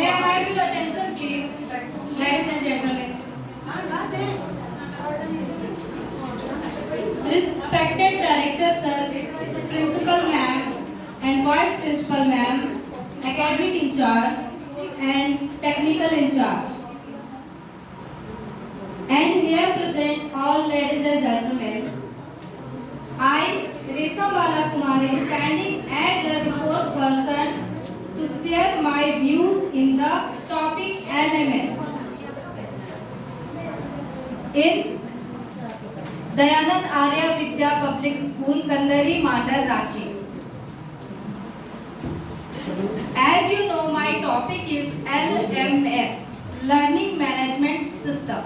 May I have your attention, please, ladies and gentlemen? Respected Director Sir, Principal Ma'am, and Vice Principal Ma'am, Academic in charge, and Technical in charge. And here present all ladies and gentlemen, I, Resa Bala Kumari, standing as the resource person to share my views in the topic LMS. In Dayanand Arya Vidya Public School, Kandari, Mandar, Ranchi. As you know, my topic is LMS, Learning Management System.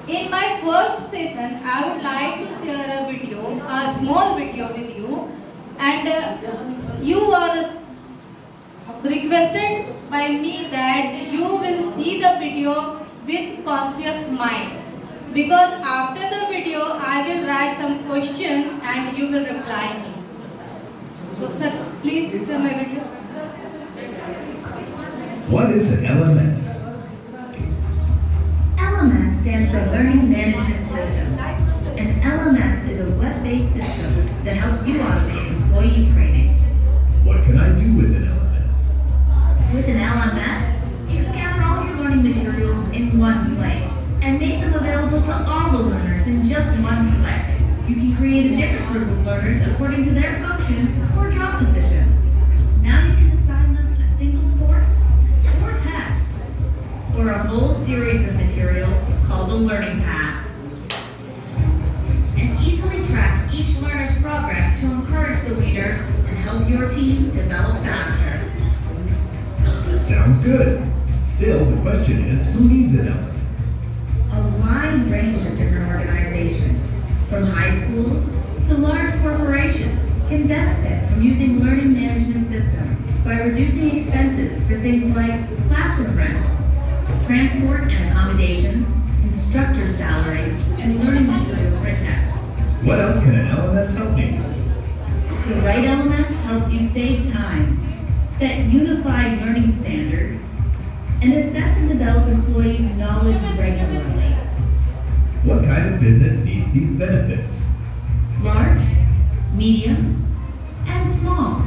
In my first session, I would like to share a video, a small video with you, and you are requested by me that you will see the video with conscious mind. Because after the video, I will write some question and you will reply me. So, sir, please share my video. What is an LMS? LMS stands for Learning Management System. An LMS is a web-based system that helps you automate employee training. What can I do with an LMS? With an LMS, you can gather all your learning materials in one place and make them available to all the learners in just one click. You can create a different group of learners according to their function or job position. Now you can assign them a single course or test, or a whole series of materials called a learning path, and easily track each learner's progress to encourage the leaders and help your team develop faster. Sounds good. Still, the question is, who needs an LMS? A wide range of different organizations, from high schools to large corporations, can benefit from using learning management system by reducing expenses for things like classroom rental, transport and accommodations, instructor salary, and learning material printouts. What else can an LMS help me with? The right LMS helps you save time, set unified learning standards, and assess and develop employees' knowledge regularly. What kind of business needs these benefits? Large, medium, and small.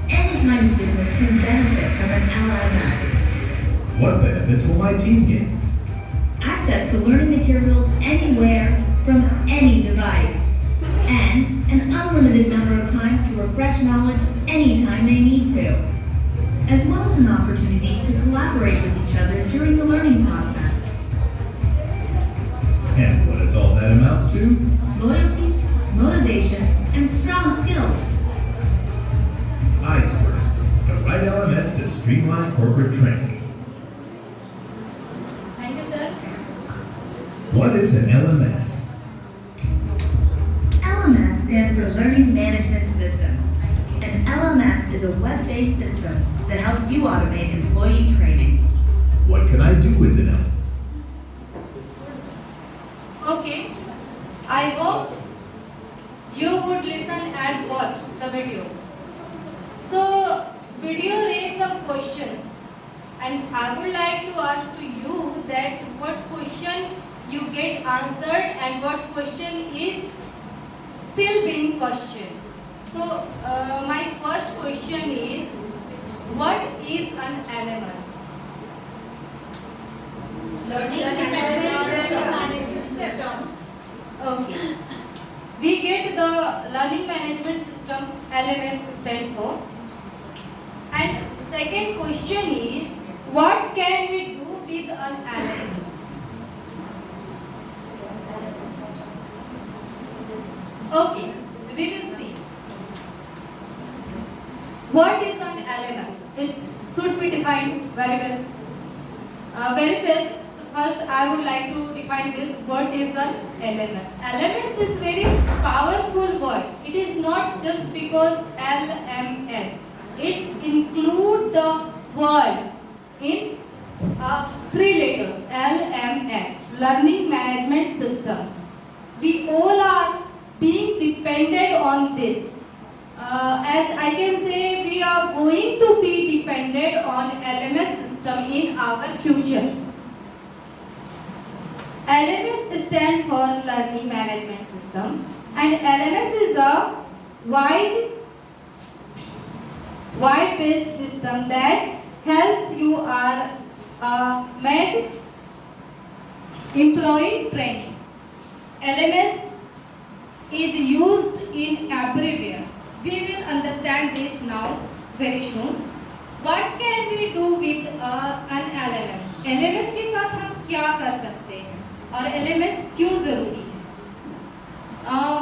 Any kind of business can benefit from an LMS. What benefits will my team gain? Access to learning materials anywhere from any device, and an unlimited number of times to refresh knowledge anytime they need to, as well as an opportunity to collaborate with each other during the learning process. And what does all that amount to? Loyalty, motivation, and strong skills. iceberg, the right LMS to streamline corporate training. Thank you, sir. What is an LMS? LMS stands for Learning Management System. An LMS is a web-based system that helps you automate employee training. What can I do with an LMS? Okay. I hope you would listen and watch the video. So, video raised some questions, and I would like to ask to you that what question you get answered and what question is still being questioned. So, my first question is, what is an LMS? Learning management system. Okay. We get the learning management system LMS stand for. And second question is, what can we do with an LMS? Okay, we will see. What is an LMS? It should be defined very well. First, I would like to define this. What is an LMS? LMS is very powerful word. It is not just because LMS. It includes the words in 3 letters. LMS, Learning Management Systems. We all are being dependent on this. As I can say, we are going to be dependent on LMS system in our future. LMS stands for Learning Management System, and LMS is a wide-based system that helps you are med employee training. LMS is used in everywhere. We will understand this now very soon. What can we do with an LMS? LMS के साथ हम क्या कर सकते हैं और LMS क्यों जरूरी है?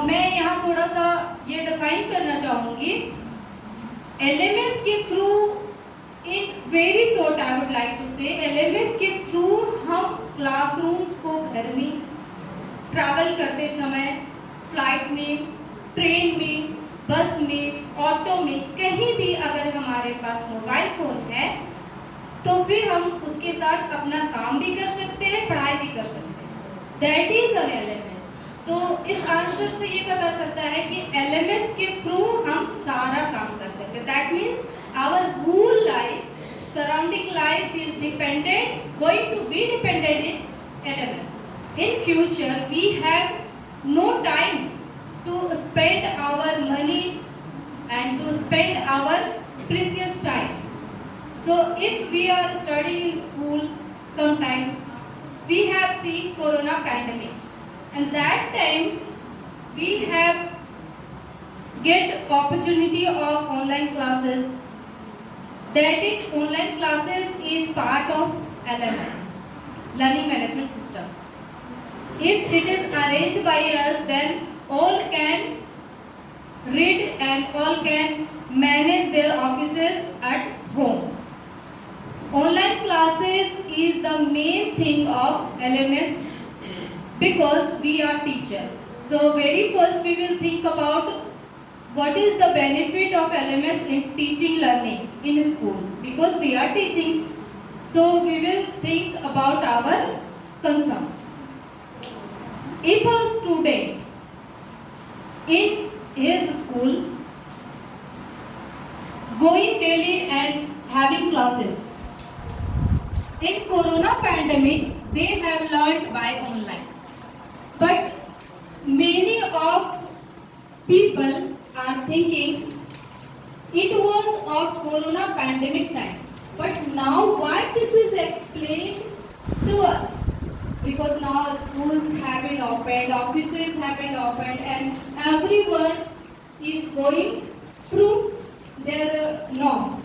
मैं यहाँ थोड़ा सा ये डिफाइन करना चाहूँगी. LMS के through in very short I would like to say LMS के थ्रू हम क्लासरूम्स को घर में, ट्रैवल करते समय, फ्लाइट में, ट्रेन में, बस में, ऑटो में, कहीं भी अगर हमारे पास मोबाइल फ़ोन है तो फिर हम उसके साथ अपना काम भी कर सकते हैं, पढ़ाई भी कर सकते हैं. That is an LMS. तो इस आंसर से ये पता चलता है कि LMS के थ्रू हम सारा काम कर सकते हैं. That means our whole life, surrounding life is dependent, going to be dependent in LMS. In future, we have no time to spend our money and to spend our precious time. So if we are studying in school, sometimes we have seen corona pandemic, and that time we have get opportunity of online classes. That is, online classes is part of LMS, Learning Management System. If it is arranged by us, then all can read and all can manage their offices at home. Online classes is the main thing of LMS because we are teacher. So very first we will think about what is the benefit of LMS in teaching learning in school, because we are teaching. So we will think about our concern. If a student in his school going daily and having classes, in corona pandemic they have learned by online, but many of people are thinking it was of corona pandemic time, but now why this is explained to us? Because now schools have been opened, offices have been opened, and everyone is going through their norms.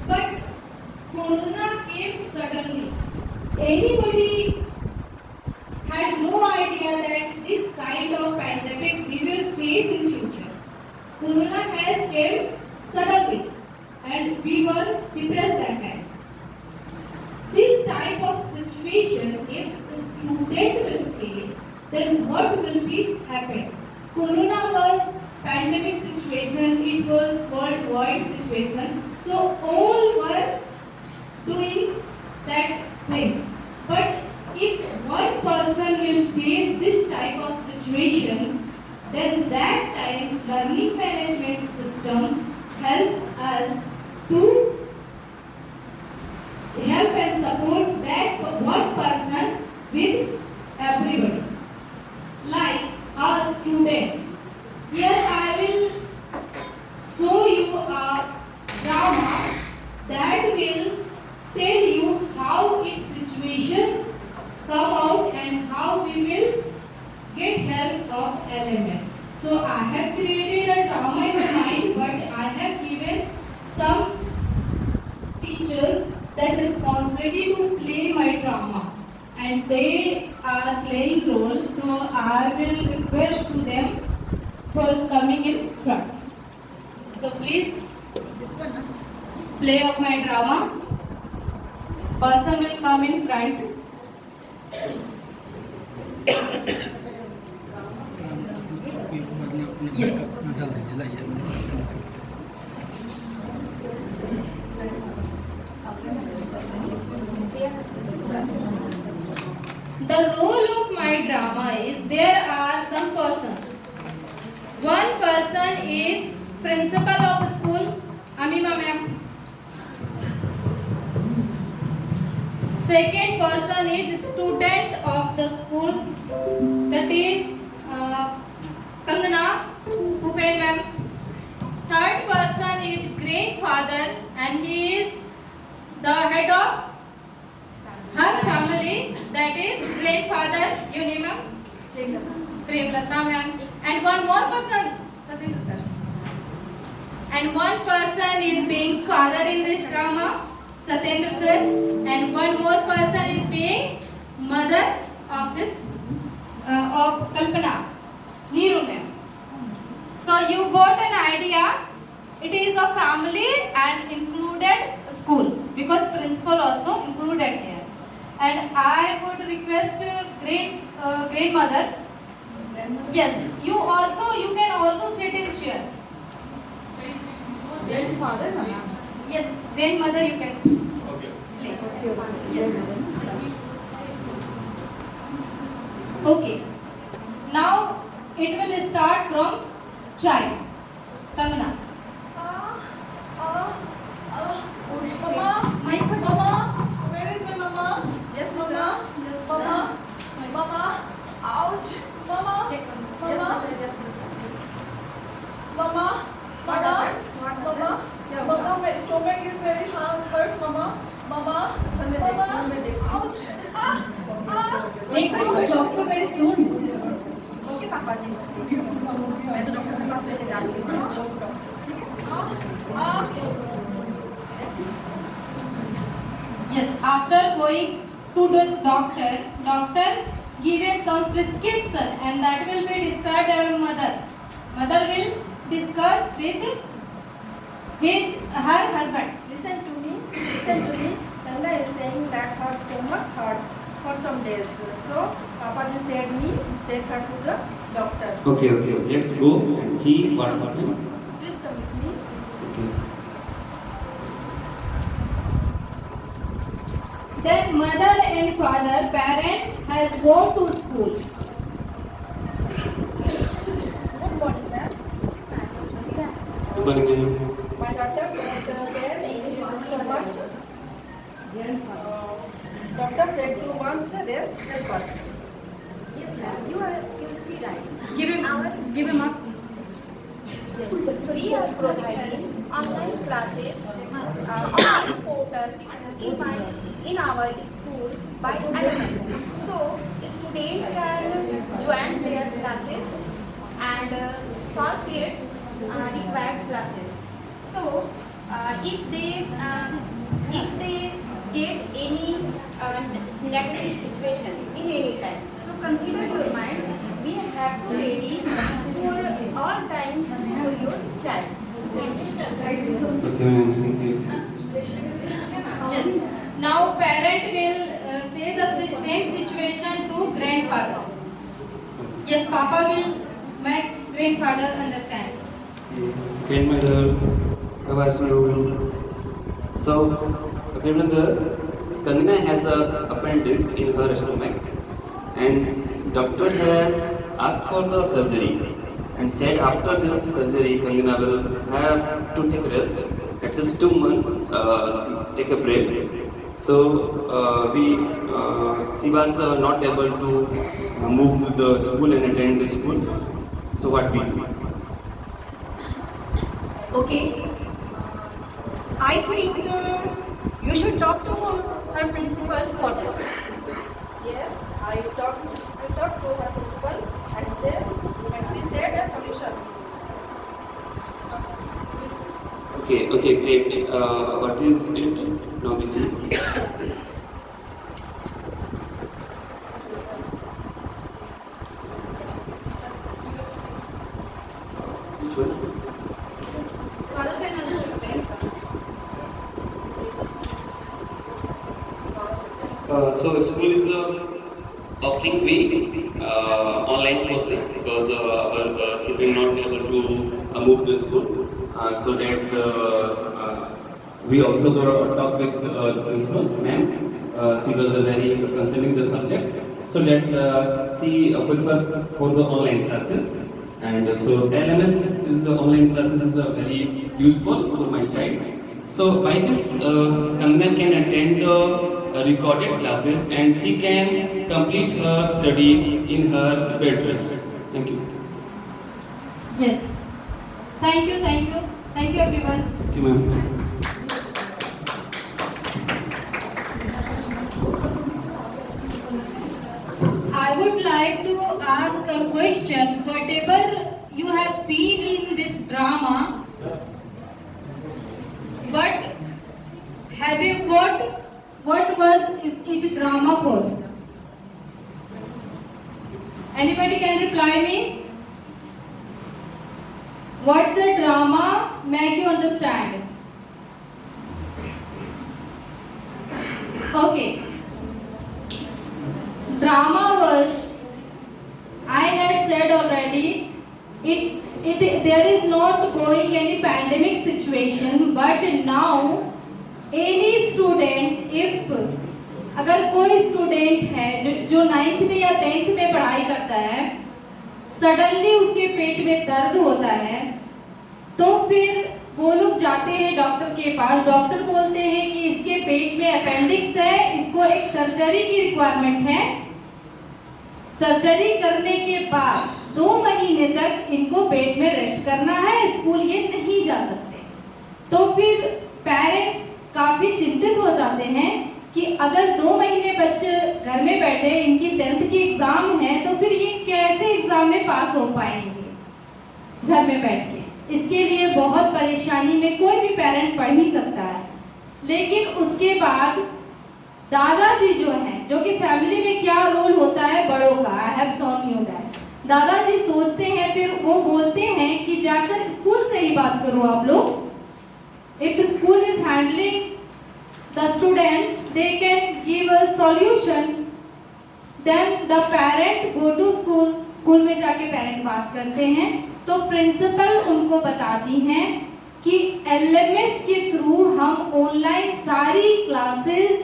But corona came suddenly. Anybody had no idea that this kind of pandemic we will face in future. Corona has came suddenly, and we were depressed that time. This type of situation, if the student will face, then what will be happen? Corona was pandemic situation, it was worldwide situation, so all were doing that thing. But if one person will face this type of situation, then that time learning management system helps us to help and support that one person with everybody. Like a student. Here I will show you a drama that will tell you how its situation come out and how we will get help of LMS. So I have created a drama in my mind, but I have given some teachers that responsibility to play my drama, and they are playing role, so I will request to them for coming in front. So please play of my drama. Person will come in front. Yes. The role of my drama is there are some persons. One person is principal of a school. Second person is student of the school, that is Kangana Bhupen ma'am. Third person is grandfather and he is the head of her family, that is grandfather. You name ma'am? Premlata ma'am. And one more person, Satendra sir. And one person is being father in this drama, Satendra sir. And one more person is being mother of this of Kalpana, Neeru ma'am. So you got an idea. It is a family and included school because principal also included here. And I would request grandmother. Yes, you can also sit in chair. Grandfather, Yes, grandmother you can. Okay. Yes. Okay. Now it will start from child. Kamana. Mama, where is my mama? Yes, Mama, ouch, mama, my stomach is very hurt, mama, ouch, Take her to the doctor very soon. okay, Papa ji. मैं तो doctor के पास लेके जा रही हूँ. Yes, after going to the doctor given some prescription and that will be described by mother. Mother will discuss with her husband. Listen to me. Ganga is saying that her stomach hurts for some days. So Papa ji said me take her to the doctor. Okay. Let's go and see what's happening. Please come with me. Okay. Then mother and father, parents has go to school. Good morning, ma'am. Good morning, ma'am. My daughter there stomach. Doctor said you once rest and first. Yes, ma'am. You are absolutely right. Give him mask. We are providing online classes on portal in our school by admin. So students can join their classes and solve their required classes. So if they get any negative situation in any time, so consider your mind. We have to ready for all times for your child. Okay, ma'am. Thank you. Yes. Now parent will say the same situation to grandfather. Yes, Papa will make grandfather understand. Grandmother, how are you? So, grandmother, Kangana has a appendix in her stomach, and doctor has asked for the surgery and said after this surgery, Kangana will have to take rest at least 2 months, take a break. So she was not able to move to the school and attend the school. So what we do? Okay. I think you should talk to her principal for this. Yes, I talked to her principal and she said a solution. Okay, great. What is it? Now we see. Which one? Father can also explain. So school is offering online courses because our children not able to move to school. So that we also go talk with the principal, ma'am. She was very concerning the subject. So that she prefer for the online classes. And so LMS is the online classes is very useful for my child. So by this, Kangana can attend the recorded classes and she can complete her study in her bed rest. Thank you. Yes. Thank you, thank you. Thank you everyone. Thank you, ma'am. I would like to ask a question. Whatever you have seen in this drama, what was it drama for? Anybody can reply me? What the drama make you understand? Okay. Drama was, I had said already, there is not going any pandemic situation, but now any student, if अगर कोई student है जो 9th में या 10th में पढ़ाई करता है, सडनली उसके पेट में दर्द होता है, तो फिर वो लोग जाते हैं डॉक्टर के पास। डॉक्टर बोलते हैं कि इसके पेट में अपेंडिक्स है, इसको एक सर्जरी की रिक्वायरमेंट है। सर्जरी करने के बाद 2 महीने तक इनको बेड में रेस्ट करना है, स्कूल ये नहीं जा सकते। तो फिर पेरेंट्स काफी चिंतित हो जाते हैं कि अगर 2 महीने बच्चे घर में बैठे, इनकी 10th की एग्जाम है, तो फिर ये कैसे एग्जाम में पास हो पाएंगे घर में बैठ के। इसके लिए बहुत परेशानी में कोई भी पेरेंट पढ़ नहीं सकता है। लेकिन उसके बाद दादाजी जो हैं, जो कि फैमिली में क्या रोल होता है बड़ों का, I have shown you that. दादाजी सोचते हैं, फिर वो बोलते हैं कि जाकर स्कूल से ही बात करो आप लोग। If school is handling the students, they can give a solution. Then the parent go to school. School में जाके पेरेंट बात करते हैं, तो प्रिंसिपल उनको बताती हैं कि LMS के थ्रू हम ऑनलाइन सारी क्लासेस,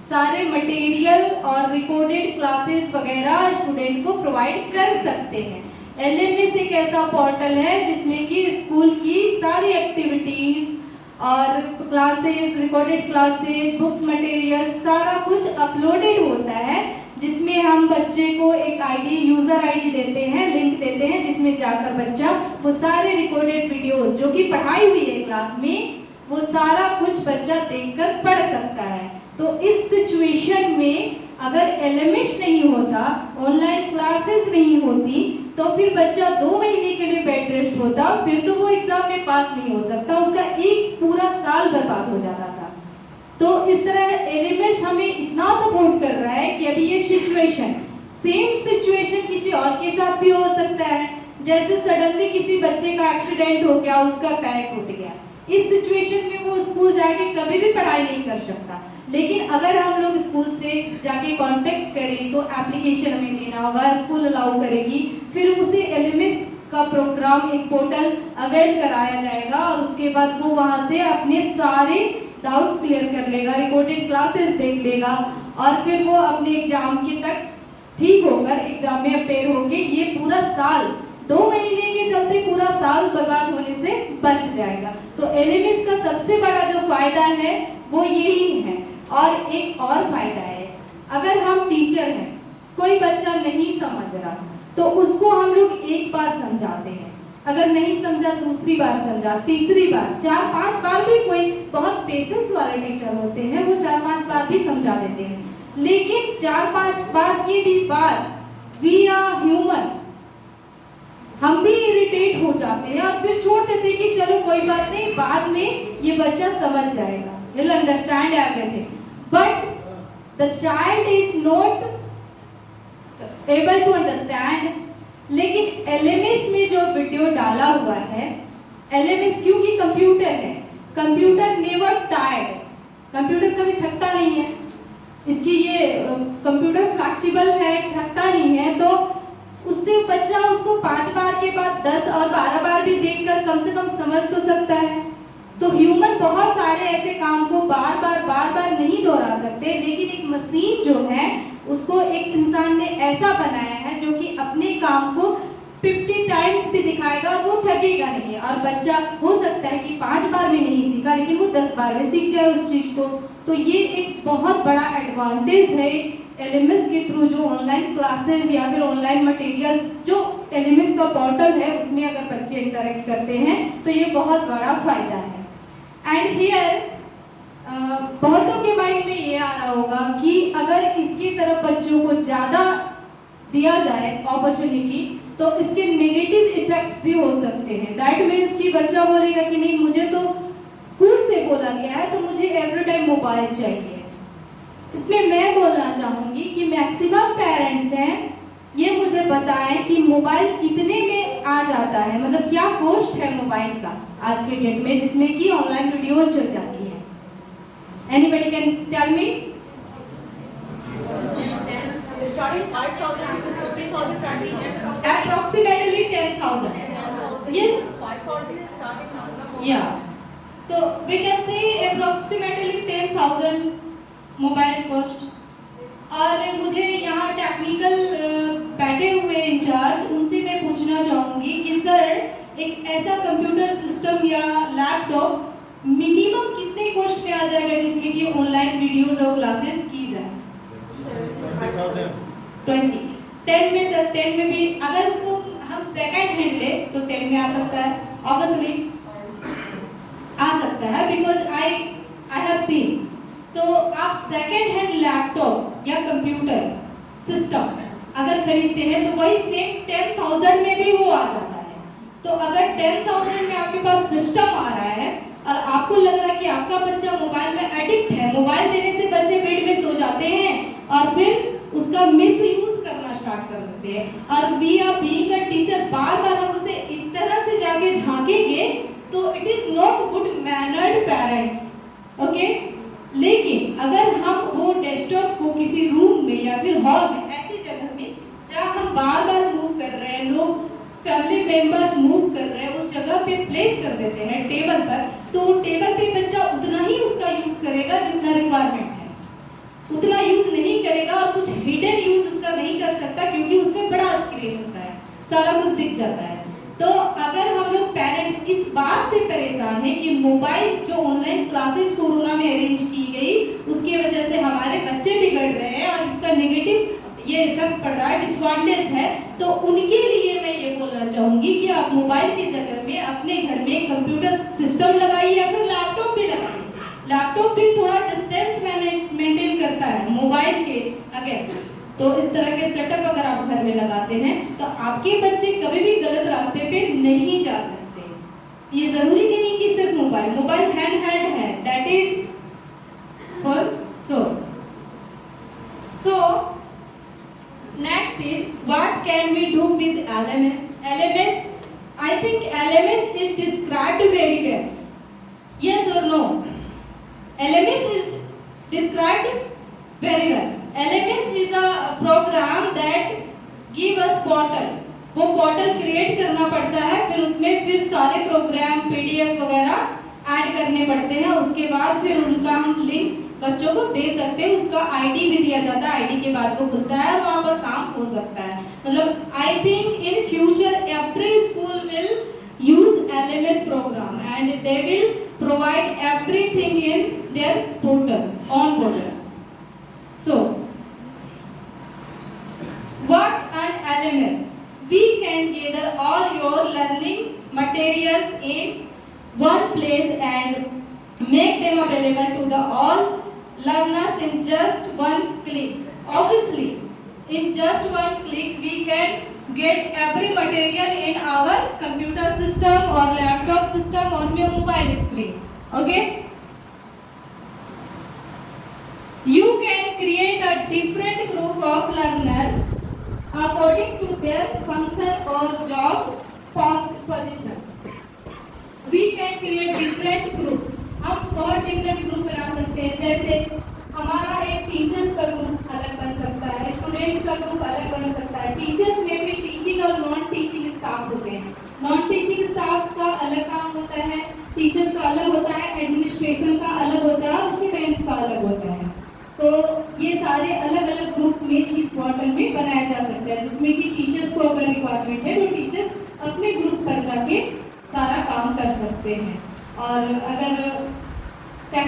सारे मटेरियल और रिकॉर्डेड क्लासेस वगैरह स्टूडेंट को प्रोवाइड कर सकते हैं। LMS एक ऐसा पोर्टल है जिसमें कि स्कूल की सारी एक्टिविटीज और classes, recorded classes, books, material सारा कुछ अपलोडेड होता है, जिसमें हम बच्चे को एक आईडी, यूजर आईडी देते हैं, लिंक देते हैं, जिसमें जाकर बच्चा वो सारे रिकॉर्डेड वीडियो जो कि पढ़ाई हुई है क्लास में, वो सारा कुछ बच्चा देखकर पढ़ सकता है। तो इस सिचुएशन में अगर LMS नहीं होता, ऑनलाइन क्लासेस नहीं होती, तो फिर बच्चा 2 महीने के लिए बेड रेस्ट होता, फिर तो वो एग्जाम में पास नहीं हो सकता, उसका एक पूरा साल बर्बाद हो जाता था। तो इस तरह LMS हमें इतना सपोर्ट कर रहा है कि अभी ये सिचुएशन, सेम सिचुएशन किसी और के साथ भी हो सकता है। जैसे सडनली किसी बच्चे का एक्सीडेंट हो गया, उसका पैर टूट गया, इस सिचुएशन में वो स्कूल जाके कभी भी पढ़ाई नहीं कर सकता। लेकिन अगर हम लोग स्कूल से जाके कांटेक्ट करें तो एप्लीकेशन हमें देना होगा, स्कूल अलाउ करेगी, फिर उसे LMS का प्रोग्राम, एक पोर्टल अवेल कराया जाएगा और उसके बाद वो वहाँ से अपने सारे डाउट्स क्लियर कर लेगा, रिकॉर्डेड क्लासेस देख लेगा और फिर वो अपने एग्जाम के तक ठीक होकर एग्जाम में अपेयर होके ये पूरा साल, 2 महीने के चलते पूरा साल बर्बाद होने से बच जाएगा। तो LMS का सबसे बड़ा जो फायदा है वो यही है। और एक और फायदा है, अगर हम टीचर हैं, कोई बच्चा नहीं समझ रहा तो उसको हम लोग एक बार समझाते हैं, अगर नहीं समझा दूसरी बार समझा, तीसरी बार, 4-5 बार भी, कोई बहुत पेशेंस वाले टीचर होते हैं वो 4-5 बार भी समझा देते हैं। लेकिन 4-5 बार के भी बाद वी आर ह्यूमन, हम भी इरिटेट हो जाते हैं और फिर छोड़ देते हैं कि चलो कोई बात नहीं, बाद में ये बच्चा समझ जाएगा, will understand everything. But the child is not able to understand. लेकिन LMS में जो वीडियो डाला हुआ है, LMS क्योंकि कंप्यूटर है, कंप्यूटर नेवर टायर्ड, कंप्यूटर कभी थकता नहीं है, इसकी ये कंप्यूटर फ्लेक्सिबल है, थकता नहीं है, तो उससे बच्चा उसको 5 बार के बाद 10 और 12 बार भी देखकर कम से कम समझ तो सकता है। तो ह्यूमन बहुत सारे ऐसे काम को बार बार नहीं दोहरा सकते, लेकिन एक मशीन जो है उसको एक इंसान ने ऐसा बनाया है जो कि अपने काम को 50 टाइम्स भी दिखाएगा और वो थकेगा नहीं है। और बच्चा हो सकता है कि 5 बार भी नहीं सीखा, लेकिन वो 10-12 सीख जाए उस चीज़ को। तो ये एक बहुत बड़ा एडवांटेज है LMS के थ्रू, जो ऑनलाइन क्लासेस या फिर ऑनलाइन मटेरियल्स जो LMS का पोर्टल है उसमें अगर बच्चे इंटरेक्ट करते हैं तो ये बहुत बड़ा फायदा है। एंड हियर बहुतों के माइंड में ये आ रहा होगा कि अगर इसकी तरफ बच्चों को ज़्यादा दिया जाए अपॉर्चुनिटी तो इसके नेगेटिव इफेक्ट्स भी हो सकते हैं। दैट मीन्स कि बच्चा बोलेगा कि नहीं, मुझे तो स्कूल से बोला गया है तो मुझे एवरी टाइम मोबाइल चाहिए। इसमें मैं बोलना चाहूँगी कि मैक्सिमम पेरेंट्स हैं, ये मुझे बताएं कि मोबाइल कितने में आ जाता है, मतलब क्या कॉस्ट है मोबाइल का आज के डेट में जिसमें कि ऑनलाइन वीडियो चल जाती है। Anybody can tell me? Starting 5,000 to 50,000 starting. Approximately 10,000. Yes. 5,000 is starting now. Yeah. So we can say approximately 10,000 mobile cost. और मुझे यहाँ टेक्निकल बैठे हुए इंचार्ज उनसे मैं पूछना चाहूँगी कि सर एक ऐसा कंप्यूटर सिस्टम या लैपटॉप मिनिमम कितने कॉस्ट में आ जाएगा जिसमें कि ऑनलाइन वीडियोस और क्लासेस की जाए? 20। 10 में सर, 10 में भी अगर उसको हम सेकंड हैंड ले तो 10 में आ सकता है, ऑब्वियसली आ सकता है, बिकॉज आई हैव सीन। तो आप सेकंड हैंड लैपटॉप या कंप्यूटर सिस्टम अगर खरीदते हैं तो वही सेम 10,000 में भी वो आ जाता है। तो अगर 10,000 में आपके पास सिस्टम आ रहा है और आपको लग रहा है कि आपका बच्चा मोबाइल में एडिक्ट है, मोबाइल देने से बच्चे बेड में सो जाते हैं और फिर उसका मिस यूज करना स्टार्ट कर देते हैं, और we are being a teacher बार बार हम उसे इस तरह से जाके झांकेंगे तो it is not good mannered parents, okay. लेकिन अगर हम वो डेस्कटॉप को किसी रूम में या फिर हॉल में, ऐसी जगह में जहाँ हम बार बार मूव कर रहे हैं, लोग फैमिली मेंबर्स मूव कर रहे हैं, उस जगह पे प्लेस कर देते हैं टेबल पर, तो टेबल पे बच्चा उतना ही उसका यूज करेगा जितना रिक्वायरमेंट है, उतना यूज नहीं करेगा और कुछ हिडन यूज उसका नहीं कर सकता क्योंकि उसमें बड़ा स्क्रीन होता है, सारा कुछ दिख जाता है। तो अगर हम लोग पेरेंट्स इस बात से परेशान हैं कि मोबाइल जो ऑनलाइन क्लासेस कोरोना में अरेंज की गई उसकी वजह से हमारे बच्चे बिगड़ रहे हैं और इसका नेगेटिव ये इफेक्ट पड़ रहा है, डिसएडवांटेज है, तो उनके लिए मैं ये बोलना चाहूँगी कि आप मोबाइल की जगह में अपने घर में कंप्यूटर सिस्टम लगाइए या फिर लैपटॉप भी लगाइए। लैपटॉप भी थोड़ा डिस्टेंस मेंटेन करता है मोबाइल के अगेंस्ट, तो इस तरह के सेटअप अगर आप घर में लगाते हैं तो आपके बच्चे कभी भी गलत रास्ते पे नहीं जा सकते। ये जरूरी नहीं कि सिर्फ मोबाइल हैंड है, that is for so next is what can we do with LMS? I think LMS is described very well. Yes or no? LMS is described very well. LMS is a program that give us portal. वो portal create करना पड़ता है, फिर उसमें फिर सारे programme PDF वगैरह add करने पड़ते हैं, उसके बाद फिर उनका हम लिंक बच्चों को दे सकते हैं, उसका ID भी दिया जाता है, ID के बाद वो खुलता है और वहाँ पर काम हो सकता है। मतलब I think in future every school will use LMS program and they will provide everything in their portal, on portal. So, what an LMS? We can gather all your learning materials in one place and make them available to the all learners in just one click. Obviously, in just one click we can get every material in our computer system or laptop system or your mobile screen. Okay? You can create a different group of learners according to their function or job position. We can create different group. हम बहुत different group बना सकते हैं, जैसे हमारा एक teachers का group अलग बन सकता है, स्टूडेंट्स का ग्रुप अलग बन सकता है। टीचर्स में भी टीचिंग और नॉन टीचिंग स्टाफ होते हैं। नॉन टीचिंग स्टाफ का अलग काम होता है, टीचर्स का अलग होता है, एडमिनिस्ट्रेशन का अलग होता है, स्टूडेंट्स का अलग होता है। तो ये सारे अलग अलग ग्रुप में इस पोर्टल में बनाया जा सकता है, जिसमें कि टीचर्स को अगर रिक्वायरमेंट है तो टीचर्स अपने ग्रुप पर जाके सारा काम कर सकते हैं। और अगर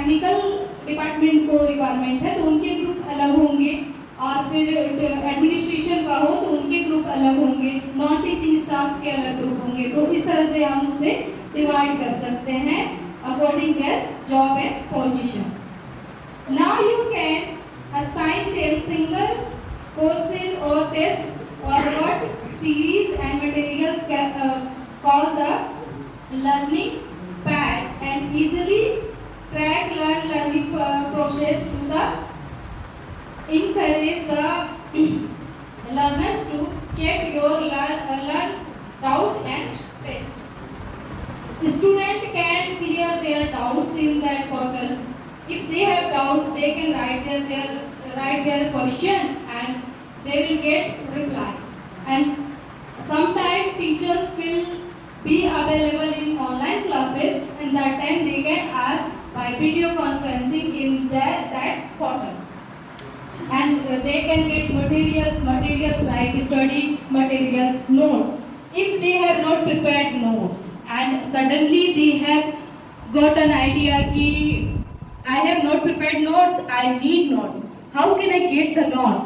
टेक्निकल डिपार्टमेंट को रिक्वायरमेंट है तो उनके ग्रुप अलग होंगे, और फिर एडमिनिस्ट्रेशन का हो तो उनके ग्रुप अलग होंगे, नॉन टीचिंग स्टाफ के अलग ग्रुप होंगे। तो इस तरह से हम उसे डिवाइड कर सकते हैं according their job and position. Now you can assign them single courses or test or what series and materials called the learning pad and easily track learning process to the encourage the learners to get your learn doubt and test. Student can clear their doubts in that portal. If they have doubt, they can write their question and they will get reply. And sometimes teachers will be available in online classes, and that time they can ask by video conferencing in that portal. And they can get materials like study materials, notes. If they have not prepared notes and suddenly they have got an idea ki I have not prepared notes, I need notes. How can I get the notes?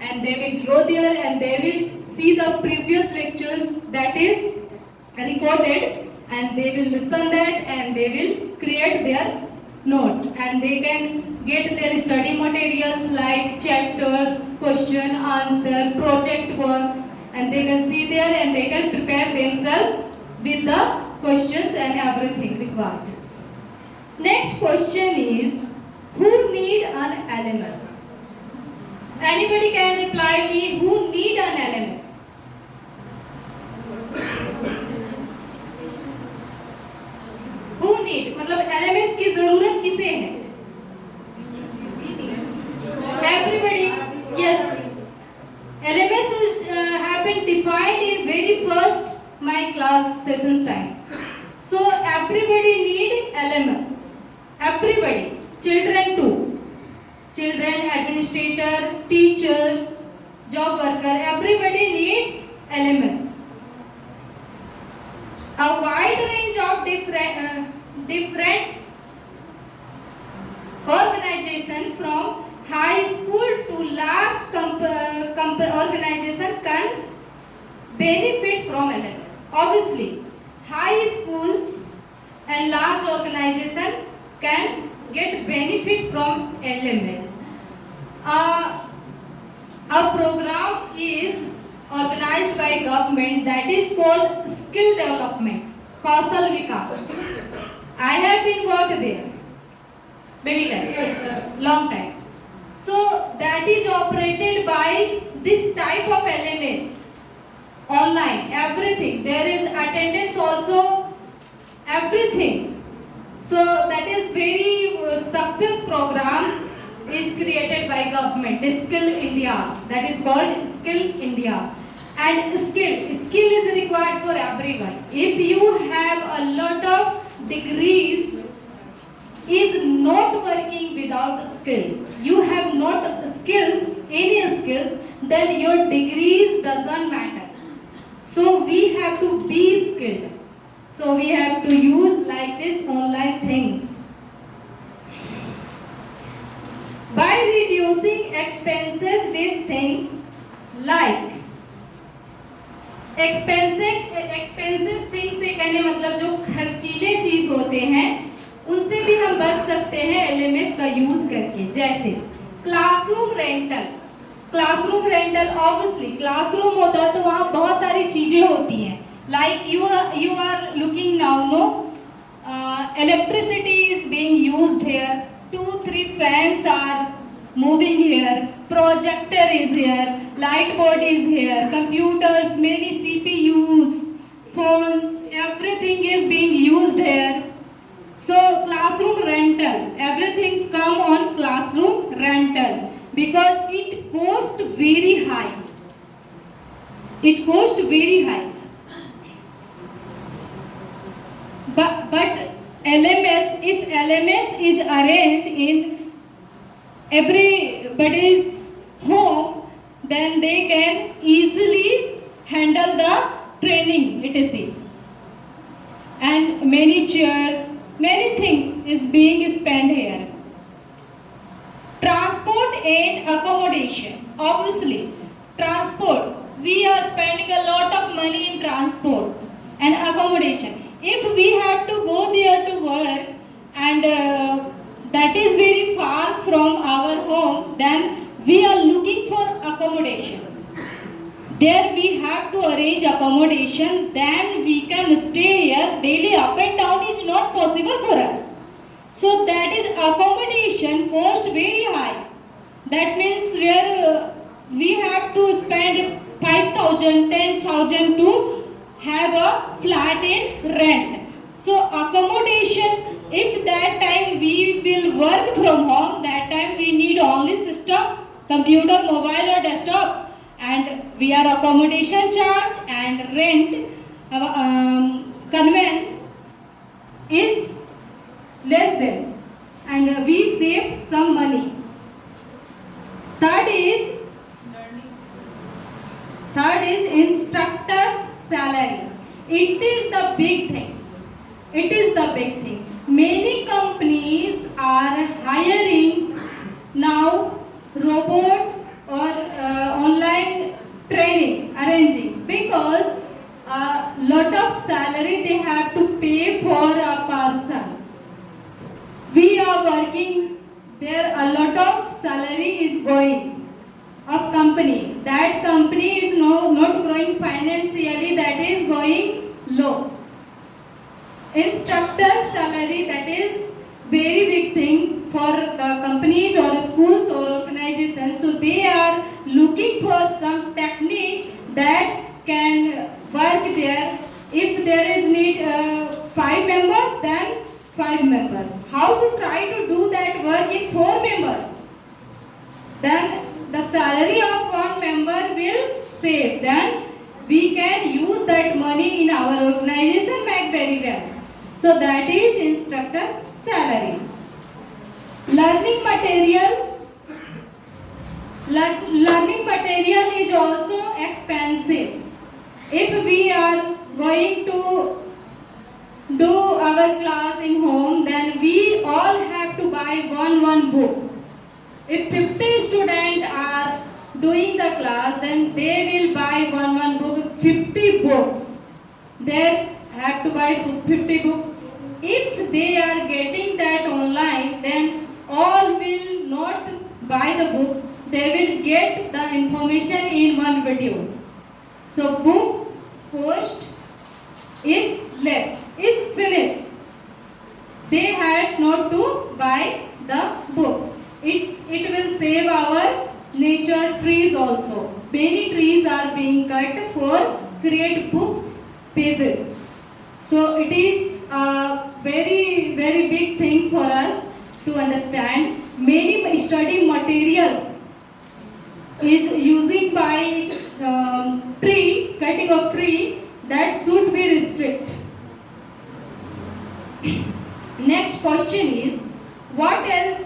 And they will go there and they will see the previous lectures that is recorded, and they will listen that and they will create their notes, and they can get their study materials like chapters, question, answer, project works, and they can see there and they can prepare themselves with the questions and everything required. Next question is, who need an LMS? Anybody can reply me, who need an LMS? Who need? मतलब LMS की जरूरत किसे है? Everybody. Yes. LMS is have been defined in very first my class sessions time. So everybody need LMS. Everybody, children too. Children, administrator, teachers, job worker, everybody needs LMS. A wide range of different organization from high school to large organization can benefit from LMS. Obviously, high schools and large organization can get benefit from LMS. A program is organized by government that is called skill development, Kausal Vikas. I have been worked there many times, long time. So that is operated by this type of LMS, online, everything. There is attendance also, everything. So that is very success program is created by government, Skill India, that is called Skill India. And skill is required for everyone. If you have a lot of degrees, is not working without skill. You have not skills, any skills, then your degrees doesn't matter. So we have to be skilled. So we have to use like this online things. By reducing expenses with things like expenses things से कहने मतलब जो खर्चीले चीज होते हैं उनसे भी हम बच सकते हैं LMS का यूज करके। जैसे क्लासरूम रेंटल, ऑब्वियसली क्लासरूम होता है तो वहाँ बहुत सारी चीजें होती हैं, like you are looking now, no, electricity is being used here, 2-3 fans are moving here, projector is here, light board is here, computers, many CPUs, phones, everything is being used here. So classroom rental, everything's come on classroom rental because it costs very high. It costs very high. But LMS, if LMS is arranged in everybody's home, then they can easily handle the training, etc. And many chairs, many things is being spent here. Transport and accommodation. Obviously, transport. We are spending a lot of money in transport and accommodation. If we have to go there to work and that is very far from our home, then we are looking for accommodation. There we have to arrange accommodation, then we can stay here. Daily up and down is not possible for us. So that is accommodation cost very high. That means where we have to spend 5,000, 10,000 to have a flat in rent. So accommodation, if that time we will work from home, that time we need only system, computer, mobile or desktop, and we are accommodation charge and rent conveyance is less than, and we save some money. Third is instructor's salary. It is the big thing. Many companies are hiring now robot or online training arranging, because a lot of salary they have to pay for a person. We are working there, a lot of salary is going of company. That company is not growing financially, that is going low. Instructor salary, that is very big thing for the companies or schools or organizations. So they are looking for some technique that can work there. If there is need 5 members, then 5 members. How to try to do that work in 4 members? Then the salary of 1 member will save. Then we can use that money in our organization back very well. So that is instructor salary. Learning material is also expensive. If we are going to do our class in home, then we all have to buy one book. If 50 students are doing the class, then they will buy one book, 50 books. They have to buy 50 books. If they are getting that online, then all will not buy the book. They will get the information in one video. So book cost is less, is finished. They had not to buy the books. It will save our nature trees also. Many trees are being cut for create books pages. So it is a very big thing for us to understand. Many study materials is using by cutting of tree, that should be restricted. Next question is, what else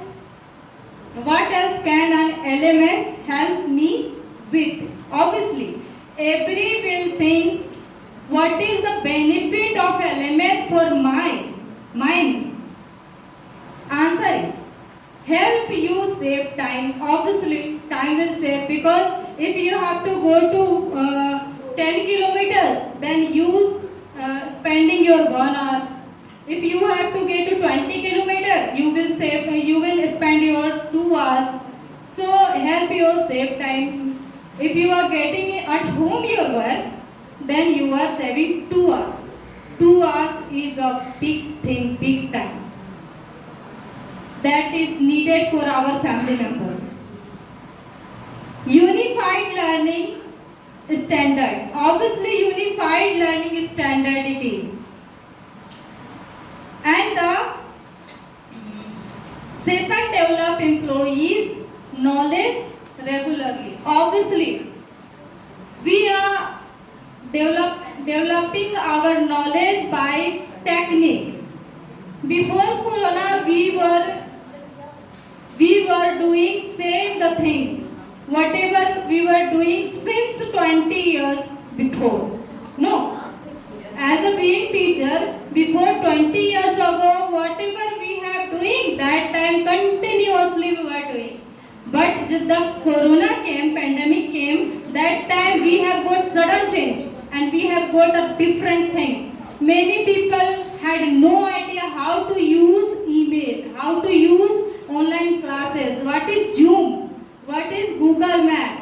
can an LMS help me with? Obviously, every will think, what is the benefit of LMS for mine? Answer is, help you save time. Obviously, time will save, because if you have to go to 10 kilometers, then you spending your 1 hour. If you have to get to 20 kilometers, you will spend your 2 hours. So help you save time. If you are getting at home your work, then you are saving 2 hours. 2 hours is a big thing, big time. That is needed for our family members. Unified learning standard. Obviously, unified learning standard it is. And the session develop employees knowledge regularly. Obviously, we are developing our knowledge by technique. Before Corona, we were doing same the things, whatever we were doing since 20 years before. No. as a being teacher, before 20 years ago, whatever we have doing, that time continuously we were doing. But the corona came, pandemic came, that time we have got sudden change and we have got a different things. Many people had no idea how to use email, how to use online classes, what is Zoom, what is Google Map.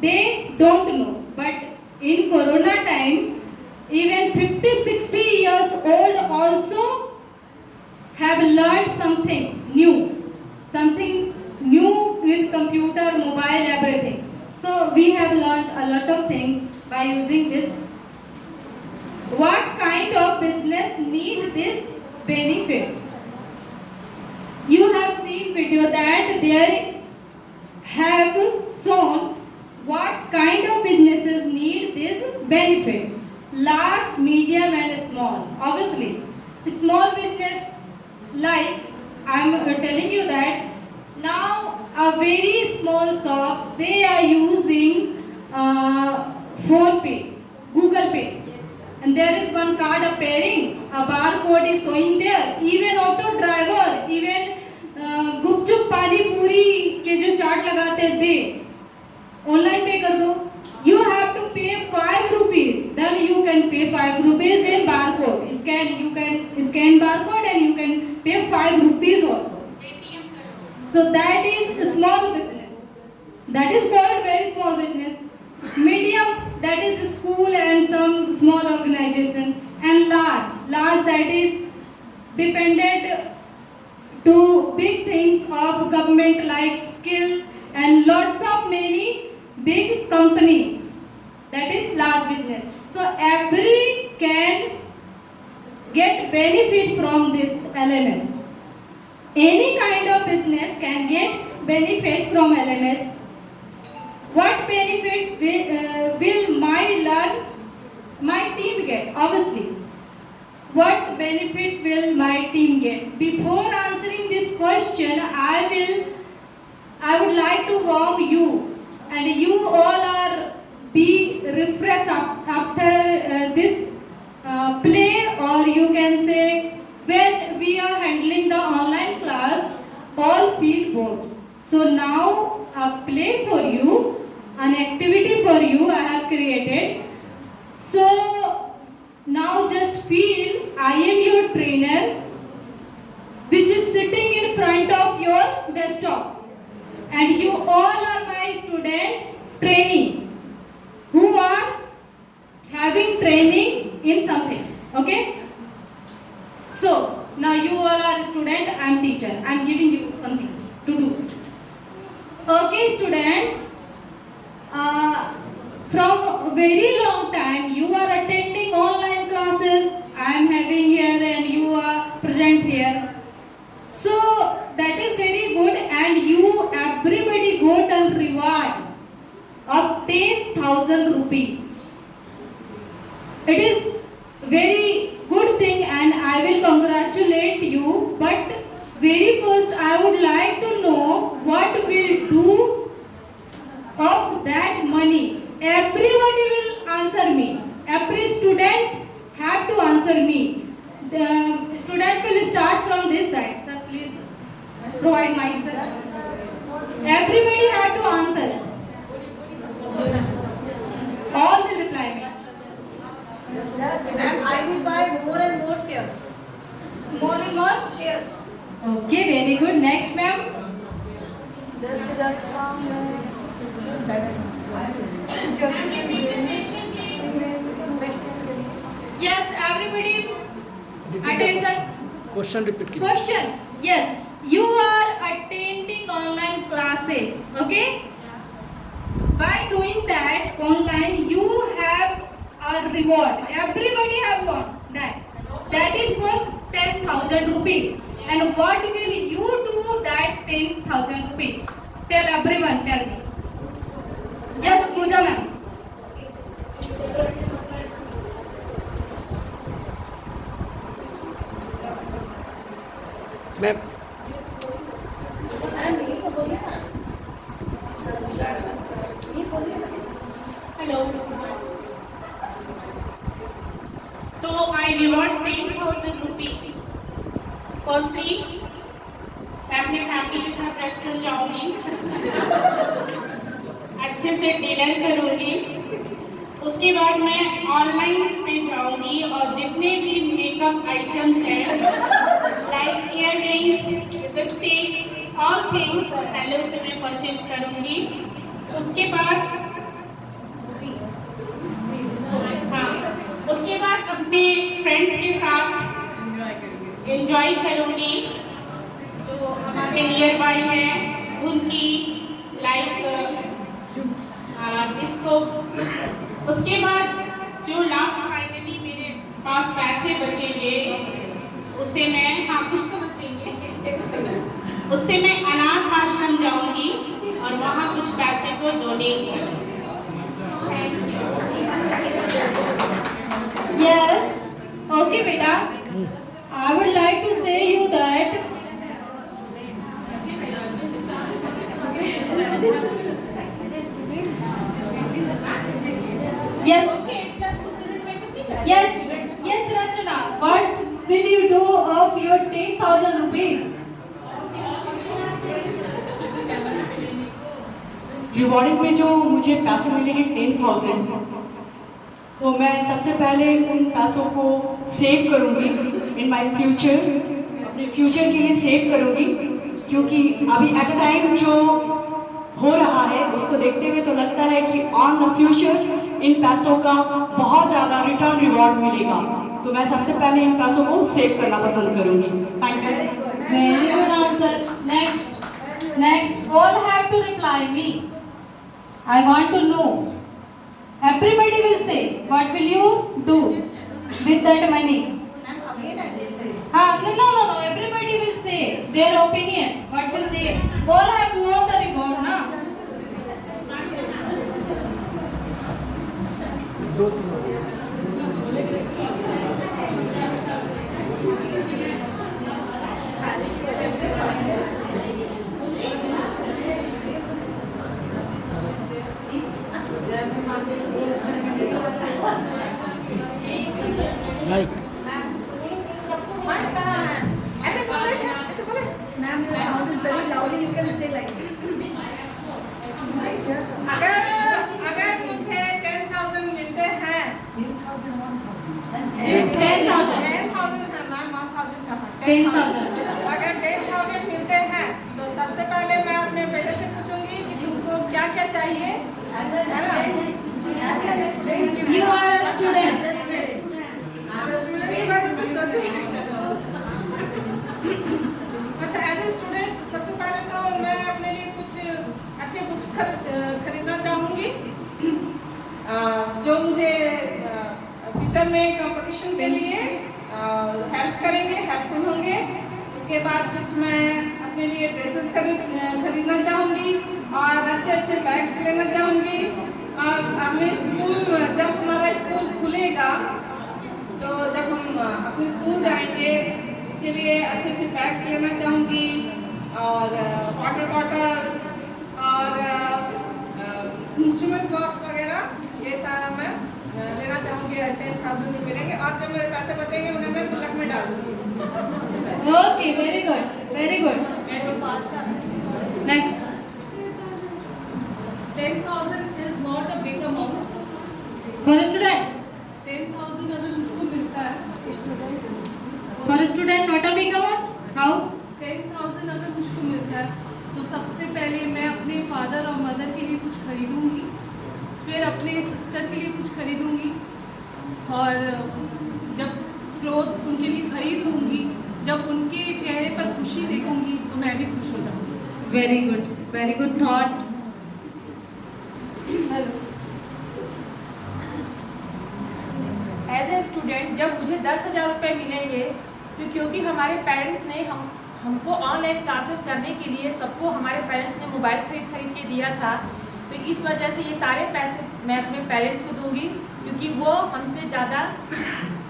They don't know. But in corona time, even 50-60 years old also have learned something new with computer, mobile, everything. So we have learned a lot of things by using this. What kind of business need these benefits? You have seen video that they have shown what kind of businesses need this benefit. Large, medium and small. Obviously, small business, like I am telling you that now a very small shops, they are using phone pay, Google Pay. And there is one card appearing, a barcode is showing there. Even auto driver, even गुपचुप पानी पूरी के जो chart लगाते दे online पे कर दो. You have to pay 5 rupees. Then you can pay 5 rupees in barcode. You can scan barcode and you can pay 5 rupees also. So that is small business. That is called very small business. Medium, that is school and some small organizations. And large that is dependent to big things of government like skill and lots of many big companies. That is large business. So every can get benefit from this LMS. Any kind of business can get benefit from LMS. What benefits will my team get? Obviously. What benefit will my team get? Before answering this question, I would like to warm you, and you all are be refreshed after this play, or you can say when we are handling the online class, all feel bored. So now a play for you, an activity for you I have created. So now just feel I am your trainer, which is sitting in front of your desktop, and you all are my student trainee who are having training in something. Okay? So now you all are student, I am teacher. I am giving you something to do. Okay, students. From very long time you are attending online classes. I am having here and you are present here. So that is very good, and you everybody got a reward of 10,000 rupees. It is very good thing and I will congratulate you. But very first I would like to know what will do of that money. Everybody will answer me. Every student have to answer me. The student will start from this side. Sir, please provide mic, sir. Everybody have to answer. All will reply me. Ma'am, I will buy more and more shares. More and more? Shares. Okay, very good. Next, ma'am. Yes, everybody attend the question repeat कीजिए. question. Yes, you are attending online classes. Okay? By doing that online, you have a reward. Everybody have one. That is worth 10,000 rupees. And what will you do that 10,000 rupees? Tell everyone. Tell me. Yes, Pooja ma'am. Ma'am Hello. So I reward 10,000 rupees. Firstly, मैं अपनी family के साथ restaurant जाऊंगी, अच्छे से dinner करूंगी, उसके बाद मैं ऑनलाइन पे जाऊंगी और जितने भी मेकअप आइटम्स हैं like ear rings, lipstick, all things पहले उसे मैं परचेज करूंगी। उसके बाद उसके बाद अपने फ्रेंड्स के साथ एंजॉय करूंगी जो हमारे नियर बाई है, धुनकी लाइक इसको। उसके बाद जो लास्ट फाइनली मेरे पास पैसे बचेंगे उससे मैं कुछ तो बचेंगे, उससे मैं अनाथ आश्रम जाऊंगी और वहाँ कुछ पैसे को डोनेट करूंगी। Yes. Okay, beta. I would like to say you that yes, yes, Ranjana. What will you do of your 10,000 rupees? Rewarding में जो मुझे पैसे मिले हैं 10,000, तो मैं सबसे पहले उन पैसों को सेव करूंगी इन माय फ्यूचर, अपने फ्यूचर के लिए सेव करूंगी, क्योंकि अभी एट अ टाइम जो हो रहा है उसको देखते हुए तो लगता है कि ऑन द फ्यूचर इन पैसों का बहुत ज़्यादा रिटर्न रिवॉर्ड मिलेगा, तो मैं सबसे पहले इन पैसों को सेव करना पसंद करूंगी। Thank you. Very good answer. Next. All have to reply me. I want to know. Everybody will say, what will you do with that money? No. Everybody will say their opinion. What will they? All have won the reward, na? Ma'am, your sound is very loudly. You can say like this. अगर मुझे 10,000 मिलते हैं, 10,000 है ma'am, 1,000 कहाँ? 10,000 अगर 10,000 मिलते हैं तो सबसे पहले मैं अपने बेटे से पूछूंगी कि तुमको क्या क्या चाहिए। You are a student. अच्छा, एज ए स्टूडेंट सबसे पहले तो मैं अपने लिए कुछ अच्छे बुक्स खरीदना चाहूँगी जो मुझे फ्यूचर में कंपटीशन के लिए हेल्प करेंगे, हेल्पफुल होंगे। उसके बाद कुछ मैं अपने लिए ड्रेसेस खरीदना चाहूँगी और अच्छे बैग्स लेना चाहूँगी। और अपने स्कूल, जब हमारा स्कूल खुलेगा तो जब हम अपने स्कूल जाएंगे इसके लिए अच्छे बैग्स लेना चाहूँगी और वाटर बॉटल और इंस्ट्रूमेंट बॉक्स वगैरह, ये सारा मैं लेना चाहूँगी। 10,000 में मिलेंगे और जब मेरे पैसे बचेंगे उन्हें मैं गुल्लक में डाल दूँगी। Okay, very good. Next. 10,000 is not a big amount. For a student. 10,000 अगर मुझको मिलता है, For a student, not a big amount. How? 10,000 अगर मुझको मिलता है तो सबसे पहले मैं अपने फादर और मदर के लिए कुछ खरीदूंगी, फिर अपने सिस्टर के लिए कुछ खरीदूंगी और जब क्लोथ्स उनके लिए खरीद लूँगी, जब उनके चेहरे पर खुशी देखूंगी तो मैं भी खुश हो जाऊंगी। Very good thought. As a student जब मुझे 10,000 रुपये मिलेंगे तो क्योंकि हमारे पेरेंट्स ने हमको ऑनलाइन क्लासेस करने के लिए सबको हमारे पेरेंट्स ने मोबाइल खरीद के दिया था, तो इस वजह से ये सारे पैसे मैं अपने पेरेंट्स को दूंगी क्योंकि वो हमसे ज़्यादा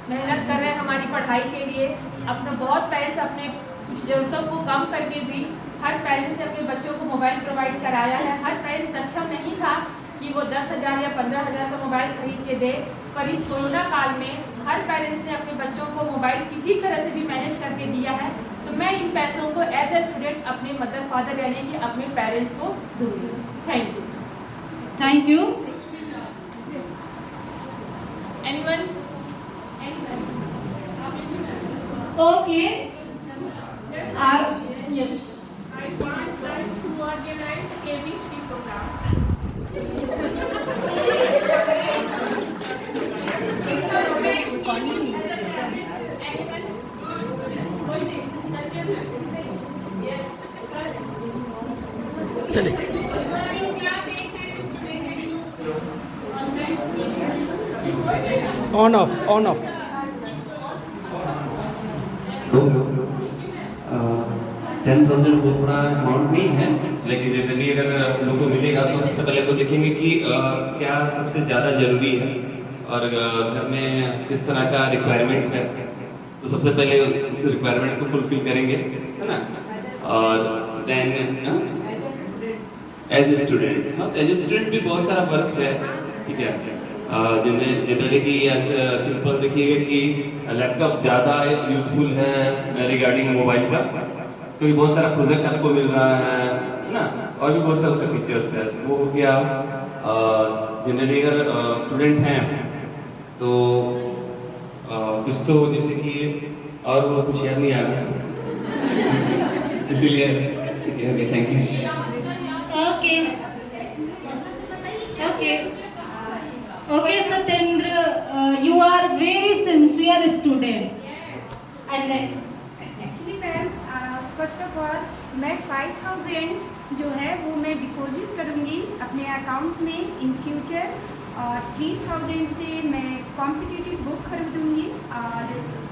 मेहनत कर रहे हैं हमारी पढ़ाई के लिए। अपना बहुत पेरेंट्स अपने कुछ ज़रूरतों को कम करके भी हर पेरेंट्स ने अपने बच्चों को मोबाइल प्रोवाइड कराया है। हर पेरेंट्स सक्षम नहीं था कि वो 10,000 या 15,000 का मोबाइल खरीद के दे, पर इस कोरोना काल में हर पेरेंट्स ने अपने बच्चों को मोबाइल किसी तरह से भी मैनेज करके दिया है, तो मैं इन पैसों को एज ए स्टूडेंट अपने मदर फादर यानी कि अपने पेरेंट्स को दूंगी। Thank you. Thank you. Anyone? Okay. Yes. I want to organize KBC program. On off on off 10,000 बहुत बड़ा अमाउंट नहीं है, लेकिन जनरली अगर लोगों को मिलेगा तो सबसे पहले वो देखेंगे कि क्या सबसे ज़्यादा ज़रूरी है और घर में किस तरह का रिक्वायरमेंट्स है, तो सबसे पहले उस रिक्वायरमेंट को फुलफिल करेंगे, है ना। और देन एज ए स्टूडेंट, हाँ, एज ए स्टूडेंट भी बहुत सारा वर्क है, ठीक है। जनरली कि सिंपल देखिएगा कि लैपटॉप ज़्यादा यूजफुल है रिगार्डिंग मोबाइल का, क्योंकि बहुत सारा प्रोजेक्ट आपको मिल रहा है ना, और भी बहुत सारे फीचर्स है, वो हो गया। जनरली अगर स्टूडेंट हैं तो कुछ तो जैसे कि और वो कुछ याद नहीं आ रहा इसीलिए ठीक है, thank you. Okay okay okay Satyendra, you are very sincere students. And actually ma'am, first of all मैं 5,000 जो है वो मैं डिपॉजिट करूँगी अपने अकाउंट में इन फ्यूचर, और 3,000 से मैं कॉम्पिटिटिव बुक खरीदूँगी, और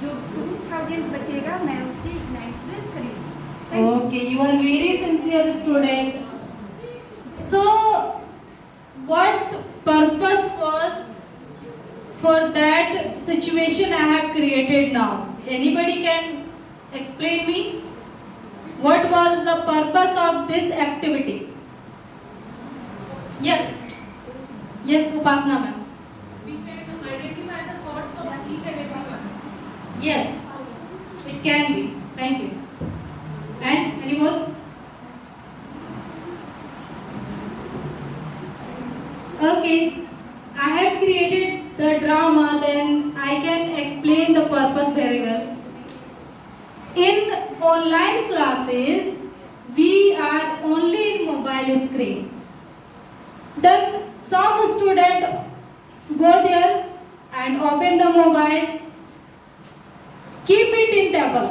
जो 2,000 बचेगा मैं उससे नाइस ड्रेस खरीदूँगी। Okay, you are very sincere student. So, what purpose was for that situation I have created now? Anybody can explain me? What was the purpose of this activity? Yes. Yes, Upasna ma'am. We can identify the thoughts of each and everyone. Yes, it can be. Thank you. And any more? Okay, I have created the drama, then I can explain the purpose very well. In online classes, we are only in mobile screen. Then some student go there and open the mobile, keep it in table.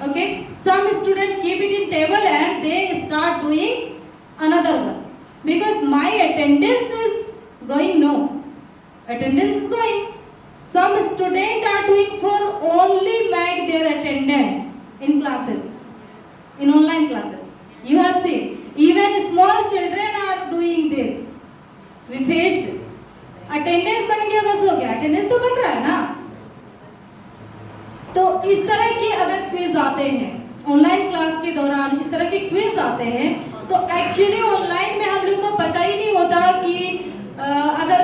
Okay, some student keep it in table and they start doing another one, because my attendance is going, no attendance is going. Some student are doing for only make their attendance in classes, in online classes. You have seen even small children are doing this. We faced attendance बन गया, बस हो गया, attendance तो बन रहा है ना। तो इस तरह के अगर क्विज आते हैं ऑनलाइन क्लास के दौरान, इस तरह के क्विज आते हैं, तो एक्चुअली ऑनलाइन में हम लोग को पता ही नहीं होता कि अगर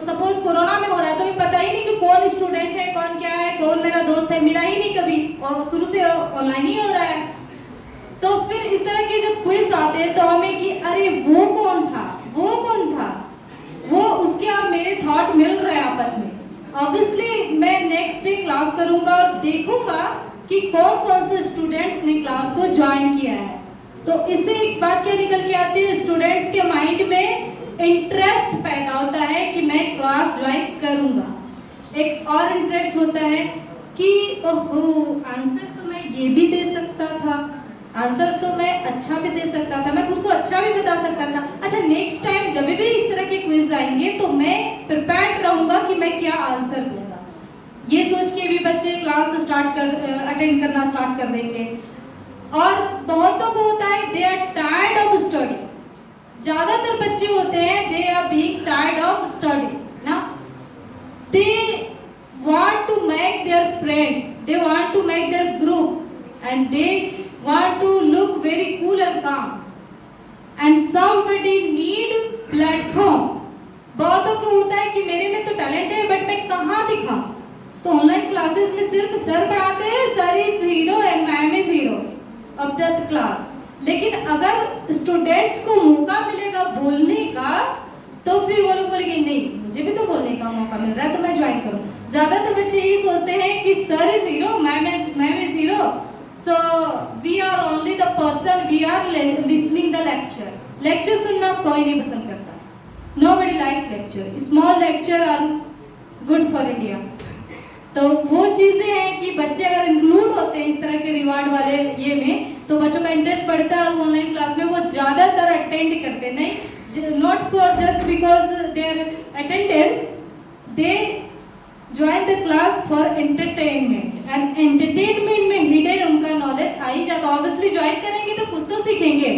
सपोज कोरोना में हो रहा है तो हमें पता ही नहीं कि कौन स्टूडेंट है, कौन क्या है, कौन मेरा दोस्त है, मिला ही नहीं कभी, और शुरू से ऑनलाइन ही हो रहा है। तो फिर इस तरह के जब क्विज आते हैं तो हमें कि अरे वो कौन था, वो कौन था, वो उसके और मेरे थॉट मिल रहे हैं आपस में। ऑब्वियसली मैं नेक्स्ट डे क्लास करूंगा और देखूंगा कि कौन कौन से स्टूडेंट्स ने क्लास को ज्वाइन किया है। तो इससे एक बात क्या निकल के आती है, स्टूडेंट्स के माइंड में इंटरेस्ट पैदा होता है कि मैं क्लास ज्वाइन करूंगा। एक और इंटरेस्ट होता है कि ओहो, आंसर तो मैं ये भी दे सकता था, आंसर तो मैं अच्छा भी दे सकता था, मैं खुद को अच्छा भी बता सकता था। अच्छा, नेक्स्ट टाइम जब भी इस तरह के क्विज आएंगे तो मैं प्रिपेयर्ड रहूंगा कि मैं क्या आंसर दूंगा। ये सोच के भी बच्चे क्लास अटेंड करना स्टार्ट कर देंगे। और बहुतों को होता है they are tired of study, ज्यादातर बच्चे होते हैं they are being tired of study ना, they want to make their friends, they want to make their group and they want to look very cool and calm, and somebody need platform। बहुतों को होता है कि मेरे में तो talent है बट मैं कहाँ दिखाऊं, तो ऑनलाइन क्लासेस में सिर्फ सर पढ़ाते हैं, sir is hero and ma'am is hero of that class. लेकिन अगर स्टूडेंट्स को मौका मिलेगा बोलने का तो फिर वो लोग बोलेंगे नहीं मुझे भी तो बोलने का मौका मिल रहा है तो मैं ज्वाइन करूँ। ज़्यादातर बच्चे यही सोचते हैं कि sir is hero, ma'am is hero, so we are only the person, we are listening the lecture. Lecture सुनना कोई नहीं पसंद करता, nobody likes lecture, small lecture are good for India. तो वो चीज़ें हैं कि बच्चे अगर इंक्लूड होते हैं इस तरह के रिवार्ड वाले ये में तो बच्चों का इंटरेस्ट बढ़ता है और ऑनलाइन क्लास में वो ज़्यादातर अटेंड करते नहीं, not for just because there attendance, they join the class for entertainment and entertainment में हिडन उनका नॉलेज आ ही जाता। ऑब्वियसली ज्वाइन करेंगे तो कुछ तो सीखेंगे,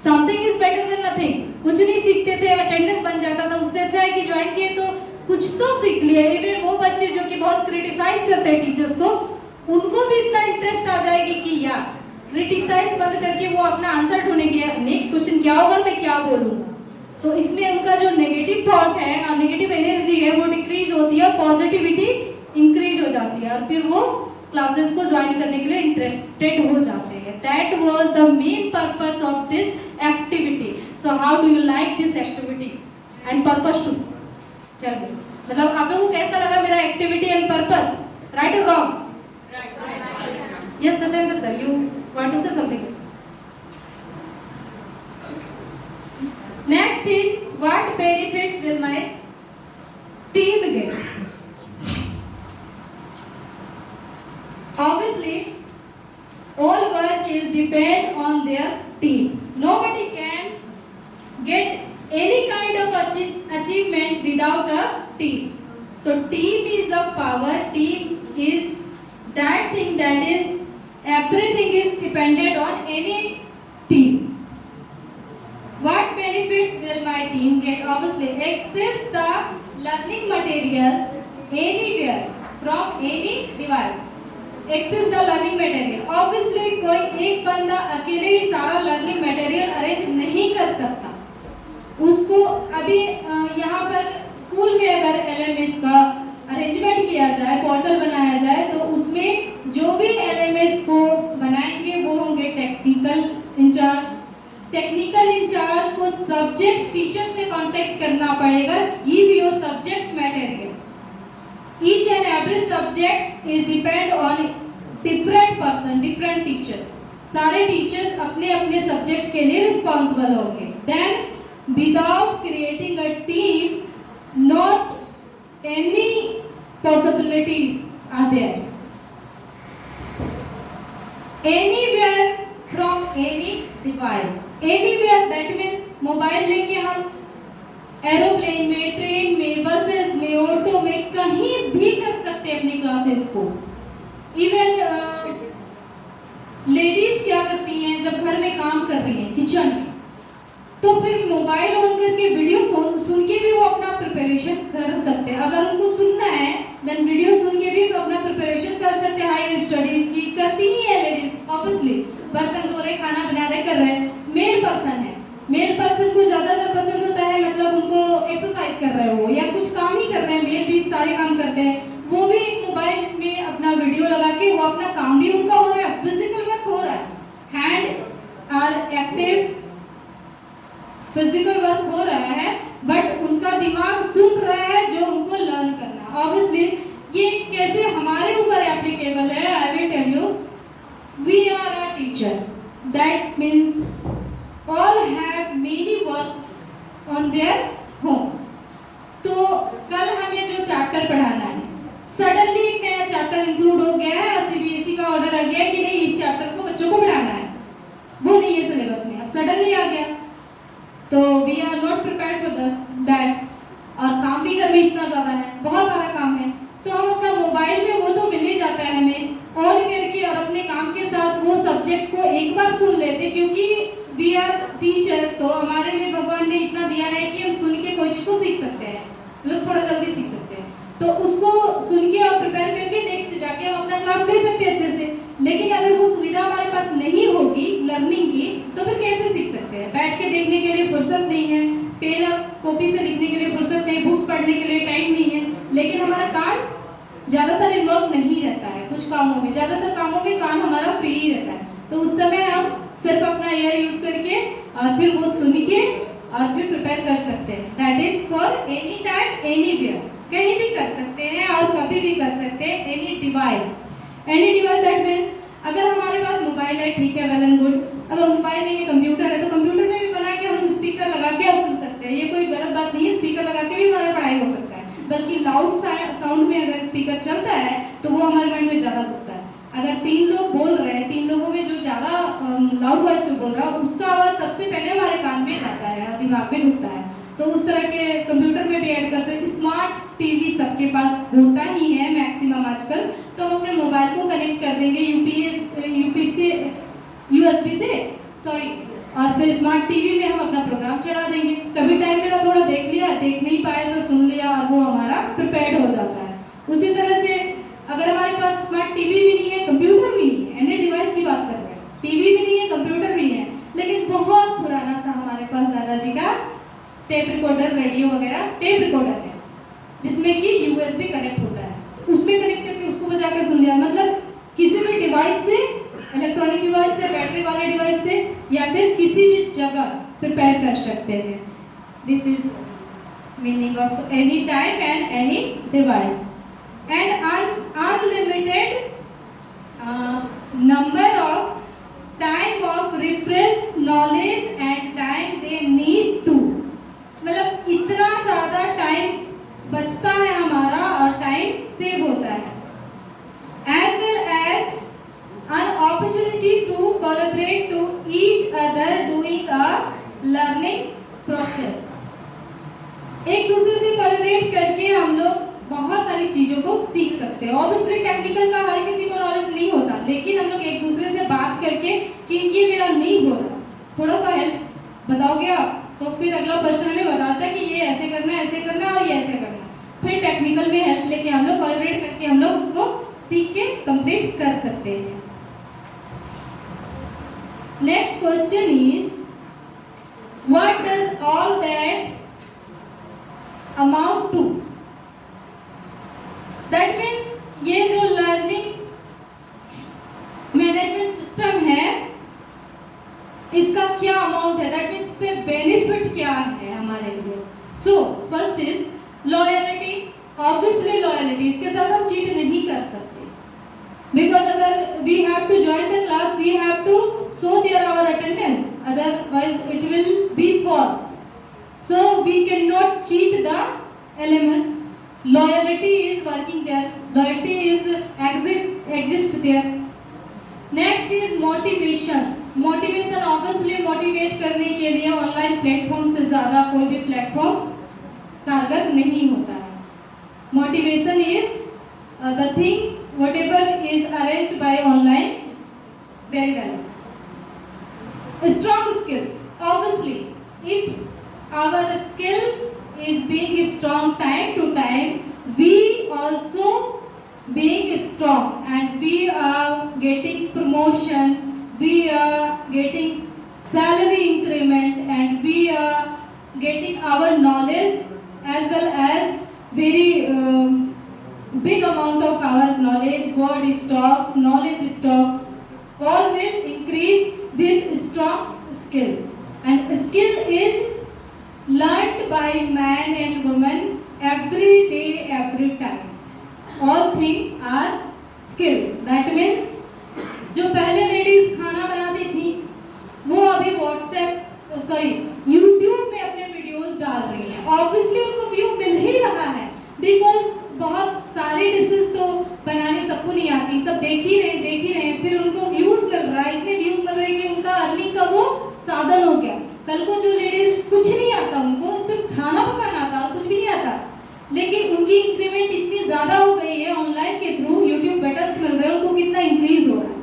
something is better then nothing. कुछ नहीं सीखते थे, अटेंडेंस बन जाता था, उससे अच्छा है कि ज्वाइन किए तो कुछ तो सीख लिया। इवन वो बच्चे जो कि बहुत क्रिटिसाइज करते हैं टीचर्स को, उनको भी इतना इंटरेस्ट आ जाएगी कि यार क्रिटिसाइज बंद करके वो अपना आंसर ढूंढेंगे, नेक्स्ट क्वेश्चन क्या होगा, मैं क्या बोलूँगा। तो इसमें उनका जो नेगेटिव थॉट है और नेगेटिव एनर्जी है वो डिक्रीज होती है, पॉजिटिविटी इंक्रीज हो जाती है और फिर वो क्लासेस को ज्वाइन करने के लिए इंटरेस्टेड हो जाते हैं। That was the main purpose of this activity. So how do you like this activity and purpose to? चलो, मतलब आप लोगों को कैसा लगा मेरा एक्टिविटी एंड पर्पस? राइट और wrong? Yes Satyendra sir, you want to say something? Next is what benefits will my team get? Obviously, all work is depend on their team. Nobody can get any kind of achievement without a team. So team is a power. Team is that thing that is everything is dependent on any team. What benefits will my team get? Obviously, access the learning materials anywhere from any device. Access the learning material. Obviously, कोई एक बंदा अकेले ही सारा learning material arrange नहीं कर सकता। उसको अभी यहाँ पर स्कूल में अगर LMS का अरेंजमेंट किया जाए, पोर्टल बनाया जाए, तो उसमें जो भी LMS को बनाएंगे वो होंगे टेक्निकल इंचार्ज। टेक्निकल इंचार्ज को सब्जेक्ट्स टीचर से कांटेक्ट करना पड़ेगा, give your subjects material. Each and every subject is depend on different person, different teachers. सारे टीचर्स अपने अपने सब्जेक्ट्स के लिए रिस्पॉन्सिबल होंगे। Then without creating a team, not any possibilities are there. Anywhere from any device, anywhere that means mobile लेके हम aeroplane में, train में, बसेस में, ऑटो में कहीं भी कर सकते हैं अपनी क्लासेस को। इवन लेडीज क्या करती हैं जब घर में काम कर रही हैं किचन में, तो फिर मोबाइल ऑन करके वीडियो सुन के भी वो अपना प्रिपरेशन कर सकते हैं। अगर उनको सुनना है देन वीडियो सुन के भी अपना प्रिपरेशन कर सकते हैं। हायर स्टडीज की करती ही है लेडीज, ऑब्वियसली बर्तन धो रहे, खाना बना रहे, कर रहे। मेल पर्सन है, मेल पर्सन को ज़्यादातर पसंद होता है मतलब उनको एक्सरसाइज कर रहे हो या कुछ काम ही कर रहे हैं, मेल भी सारे काम करते हैं, वो भी मोबाइल में अपना वीडियो लगा के वो अपना काम भी उनका हो रहा है, फिजिकल वर्क हो रहा है, hand are active, physical work हो रहा है, बट उनका दिमाग सुन रहा है जो उनको लर्न करना है। ऑब्वियसली ये कैसे हमारे ऊपर एप्लीकेबल है, I will tell you. We are a teacher. That means all have many work on their home. तो कल हमें जो चैप्टर पढ़ाना है, सडनली एक नया चैप्टर इंक्लूड हो गया है और CBSE का ऑर्डर आ गया कि नहीं इस चैप्टर को बच्चों को पढ़ाना है, वो नहीं है सिलेबस में, अब सडनली आ गया, तो we are not prepared for that. और काम भी घर में इतना ज़्यादा है, बहुत सारा काम है, तो हम अपना मोबाइल में वो तो मिल ही जाता है हमें ऑन करके और अपने काम के साथ वो सब्जेक्ट को एक बार सुन लेते, क्योंकि वी आर टीचर, तो हमारे में भगवान ने इतना दिया है कि हम सुन के कोई चीज़ को सीख सकते हैं, मतलब थोड़ा जल्दी सीख सकते हैं, तो उसको सुन के और प्रिपेयर करके नेक्स्ट जाके हम अपना क्लास ले सकते हैं अच्छे से। लेकिन अगर वो सुविधा हमारे पास नहीं होगी लर्निंग की, तो फिर कैसे सीख सकते हैं? बैठ के देखने के लिए फुर्सत नहीं है, पेन और कॉपी से लिखने के लिए फुर्सत नहीं, बुक्स पढ़ने के लिए टाइम नहीं है, लेकिन हमारा काम ज़्यादातर इन्वॉल्व नहीं रहता है कुछ कामों में, ज़्यादातर कामों में कान हमारा फ्री ही रहता है। तो उस समय हम सिर्फ अपना ईयर यूज करके और फिर वो सुन के और फिर प्रिपेयर कर सकते हैं। That is for any time anywhere, कहीं भी कर सकते हैं और कभी भी कर सकते हैं। एनी डिवाइस दैट मीन्स अगर हमारे पास मोबाइल है ठीक है, वेल एंड गुड। अगर मोबाइल नहीं है, कंप्यूटर है, तो कंप्यूटर में भी बना के हम लोग स्पीकर लगा के और सुन सकते हैं। ये कोई गलत बात नहीं है, स्पीकर लगा के भी हमारा पढ़ाई हो सकता है। बल्कि लाउड साउंड में अगर स्पीकर चलता है तो वो हमारे माइंड में ज़्यादा घुसता है। अगर 3 लोग बोल रहे हैं, 3 लोगों में जो ज़्यादा लाउड वॉइस में बोल रहा है उसका आवाज़ सबसे पहले हमारे कान में जाता है और दिमाग में घुसता है। तो उस तरह के कंप्यूटर में भी ऐड कर सकते। स्मार्ट टीवी सबके पास होता ही है मैक्सिमम आजकल, तो हम अपने मोबाइल को कनेक्ट कर देंगे यूएसबी से और फिर स्मार्ट टीवी में हम अपना प्रोग्राम चला देंगे। कभी टाइम मिला थोड़ा देख लिया, देख नहीं पाए तो सुन लिया और वो हमारा प्रिपेयर्ड हो जाता है। उसी तरह से अगर हमारे पास स्मार्ट टीवी भी नहीं है, कंप्यूटर भी नहीं है, एनी डिवाइस की बात कर रहे हैं, टीवी भी नहीं है, कंप्यूटर भी नहीं है, लेकिन बहुत पुराना सा हमारे पास दादाजी का टेप रिकॉर्डर, रेडियो वगैरह टेप रिकॉर्डर है जिसमें कि यूएसबी कनेक्ट होता है, उसमें कनेक्ट करके उसको बजा के सुन लिया। मतलब किसी भी डिवाइस से, इलेक्ट्रॉनिक डिवाइस से, बैटरी वाले डिवाइस से या फिर किसी भी जगह प्रिपेयर कर सकते हैं। This is meaning of any time and any device and unlimited number of time of refresh knowledge and time they need to, मतलब इतना ज़्यादा टाइम बचता है हमारा और टाइम सेव होता है। as well as an opportunity to collaborate to each other during a learning process, एक दूसरे से कोलैबोरेट करके हम लोग बहुत सारी चीज़ों को सीख सकते हैं। ऑब्वियसली टेक्निकल का हर किसी को नॉलेज नहीं होता, लेकिन हम लोग एक दूसरे से बात करके कि ये मेरा नहीं हो रहा, थोड़ा सा हेल्प बताओगे आप, तो फिर अगला पर्सन हमें बताता है कि ये ऐसे करना है, ऐसे करना है और ये ऐसे करना है। फिर टेक्निकल में हेल्प लेके हम लोग कोलैबोरेट करके हम लोग उसको सीख के कंप्लीट कर सकते हैं। Next question is what does all that amount to? That means ये जो लर्निंग मैनेजमेंट सिस्टम है इसका क्या अमाउंट है, दैट मीन्स इसमें बेनिफिट क्या है हमारे लिए। So first is loyalty. Obviously loyalty, इसके साथ हम चीट नहीं कर सकते, बिकॉज अगर we have to join the class we have to show there our attendance, otherwise it will be false. So we can not cheat the LMS. Loyalty is working there, loyalty is exist there. Next is motivation. Motivation obviously motivate करने के लिए online platform से ज़्यादा कोई भी platform कारगर नहीं होता है। Motivation is the thing whatever is arranged by online very well. Strong skills. Obviously, if our skill is being strong time to time, we also being strong and we are getting promotion, we are getting salary increment and we are getting our knowledge as well as very big amount of our knowledge, word stocks, knowledge stocks, all will increase with strong skill. And skill is learned by man and woman every day, every time. All things are skill. That means जो पहले ladies खाना बनाती थी वो अभी YouTube में अपने videos डाल रही हैं। ऑब्वियसली उनको व्यू मिल ही रहा है, बिकॉज बहुत सारी डिशेस तो बनाने सबको नहीं आती, सब देख ही रहे, फिर उनको व्यूज मिल रहा है, इतने व्यूज मिल रहे हैं कि उनका अर्निंग का वो साधन हो गया। कल को जो लेडीज कुछ नहीं आता, उनको सिर्फ खाना पकाना आता और कुछ भी नहीं आता, लेकिन उनकी इंक्रीमेंट इतनी ज़्यादा हो गई है ऑनलाइन के थ्रू, यूट्यूब बटन्स मिल रहे हैं, उनको कितना इंक्रीज हो रहा है।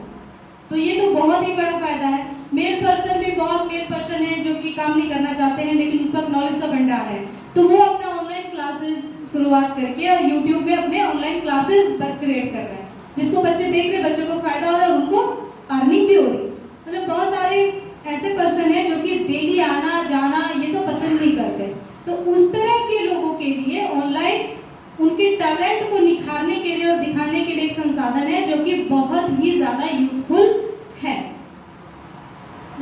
तो ये तो बहुत ही बड़ा फायदा है। मेल पर्सन भी बहुत मेल पर्सन है जो कि काम नहीं करना चाहते हैं लेकिन उनके पास नॉलेज का भंडार है, तो वो अपना ऑनलाइन क्लासेस शुरुआत करके और यूट्यूब में अपने ऑनलाइन क्लासेस क्रिएट कर रहे हैं, जिसको बच्चे देख रहे, बच्चों को फायदा हो रहा है, उनको अर्निंग भी हो रही है। मतलब बहुत सारे ऐसे पर्सन हैं जो कि डेली आना जाना ये तो पसंद नहीं करते, तो उस तरह के लोगों के लिए ऑनलाइन उनके टैलेंट को निखारने के लिए और दिखाने के लिए एक संसाधन है जो कि बहुत ही ज़्यादा यूजफुल है।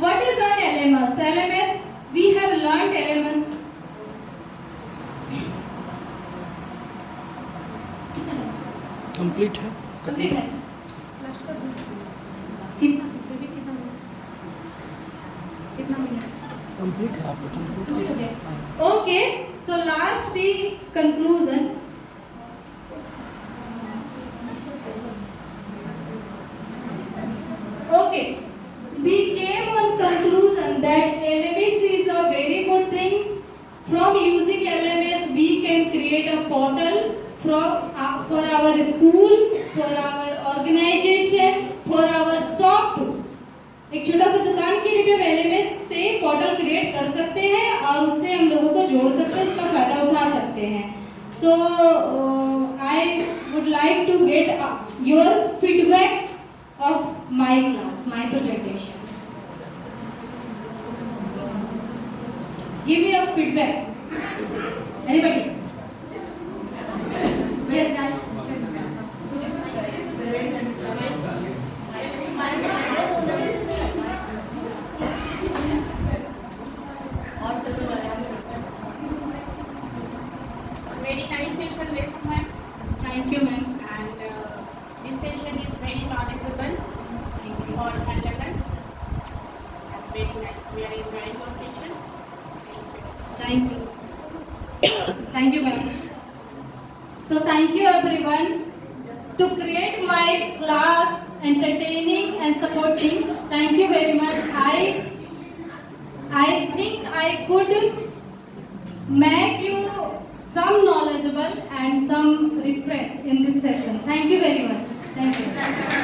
What is an LMS? LMS, we have learned LMS. Complete है Complete है। कितना मिनट? कंप्लीट है, आप कंप्लीट कीजिए। Okay, so last be conclusion. Okay, we came on conclusion that LMS is a very good thing. From using LMS, we can create a portal for our school, for our organization, for our shop. एक छोटा सा दुकान के लिए भी हम LMS से portal create कर सकते हैं और उससे हम लोगों को जोड़ सकते हैं, इसका फायदा उठा सकते हैं। So I would like to get your feedback of my class, my presentation. Give me a feedback, anybody? Yes guys. Very nice session this ma'am. Thank you, ma'am. And this session is very knowledgeable for LMS. And very nice. We are enjoying your session. Thank you. Thank you, ma'am. So thank you everyone to create my class entertaining and supporting. Thank you very much. I think I could make you some knowledgeable and some refresh in this session. Thank you very much. Thank you.